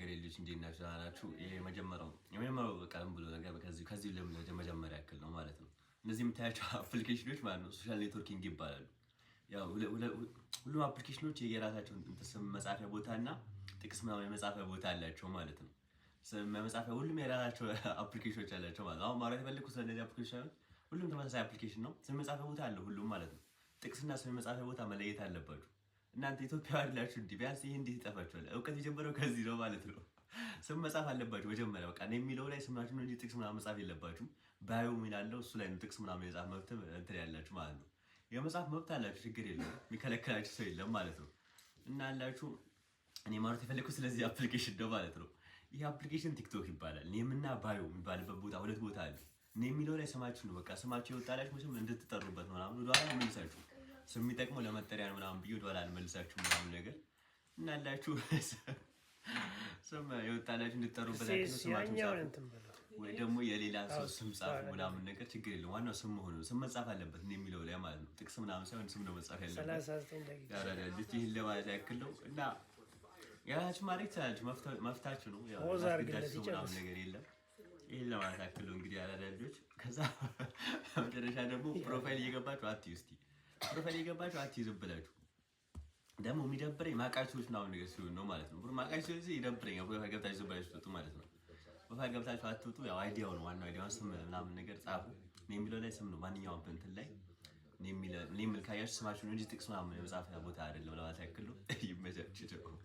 የሀገሬ ልጆች እንዴት ናችሁ? ይሄ የመጀመሪያው ቀደም ብሎ ነገር ከዚህ ለመጀመሪያ ያክል ነው ማለት ነው። እነዚህ የምታያቸው አፕሊኬሽኖች ማለት ነው ሶሻል ኔትወርኪንግ ይባላሉ። ያው ሁሉም አፕሊኬሽኖች የራሳቸው ስም መጻፊያ ቦታ እና ጥቅስ ምናምን የመጻፊያ ቦታ አላቸው ማለት ነው። ስም መጻፊያ ሁሉም የራሳቸው አፕሊኬሽኖች አላቸው ማለት ነው። አሁን ማለት የፈለኩት ስለዚህ አፕሊኬሽን ሁሉም ተመሳሳይ አፕሊኬሽን ነው። ስም መጻፊያ ቦታ አለው ሁሉም ማለት ነው። ጥቅስና ስም መጻፊያ ቦታ መለየት አለባችሁ። እናንተ ኢትዮጵያ አይደላችሁ እንዴ? ቢያንስ ይሄ እንዴት ይጠፋችኋል? እውቀት የጀመረው ከዚህ ነው ማለት ነው። ስም መጻፍ አለባችሁ መጀመሪያ በቃ እኔ የሚለው ላይ ስማችሁ ነው እንጂ ጥቅስ ምናምን መጻፍ የለባችሁም። ባዮ ምን ያለው እሱ ላይ ነው ጥቅስ ምናምን የጻፍ መብት እንትን ያላችሁ ማለት ነው። የመጻፍ መብት አላችሁ፣ ችግር የለውም የሚከለክላችሁ ሰው የለም ማለት ነው። እና አላችሁ እኔ ማለት የፈለኩት ስለዚህ አፕሊኬሽን ነው ማለት ነው። ይሄ አፕሊኬሽን ቲክቶክ ይባላል። ኔምና ባዮ የሚባልበት ቦታ ሁለት ቦታ አለ። እኔ የሚለው ላይ ስማችሁ ነው በቃ ስማችሁ የወጣላችሁ መስም እንድትጠሩበት ነው ምናምን ወደኋላ መልሳችሁ ስም የሚጠቅመው ለመጠሪያ ነው ምናምን ብዬ ወደኋላ መልሳችሁ ምናምን ነገር እና አላችሁ ስም የወጣላችሁ እንድትጠሩበት ስማችሁ ወይ ደግሞ የሌላ ሰው ስም ጻፉ ምናምን ነገር ችግር የለም። ዋናው ስም መሆኑ ስም መጻፍ አለበት እኔ የሚለው ላይ ማለት ነው። ጥቅስ ምናምን ሳይሆን ስም ነው መጻፍ ያለበት። ያራዳጅ ይሄን ለማለት ያክል ነው። እና ያላችሁ ማድረግ ትችላላችሁ፣ መፍታችሁ ነው። ያው አስገዳችሁ ምናምን ነገር የለም። ይሄን ለማለት ያክል ነው እንግዲህ ያራዳጆች። ከዛ መጨረሻ ደግሞ ፕሮፋይል እየገባችሁ አትዩ። እስቲ ፕሮፋይል እየገባችሁ አትዩ ዝም ብላችሁ። ደግሞ የሚደብረኝ ማቃችሁ ምናምን ነገር ሲሆን ነው ማለት ነው። ማቃችሁ ሲሆን ይደብረኛል። ፕሮፋይል ገብታችሁ ዝም ብላችሁ ትወጡ ማለት ነው። ፕሮፋይል ገብታችሁ አትወጡ። ያው አይዲያው ነው ዋናው አይዲያው ስም ምናምን ነገር ጻፉ። እኔ የሚለው ላይ ስም ነው ማንኛውም እንትን ላይ እኔ የሚል ካያችሁ ስማችሁ ነው እንጂ ጥቅስ ምናምን የመጻፊያ ቦታ አይደለም ለማለት ያክል ነው። ይመቻችሁ።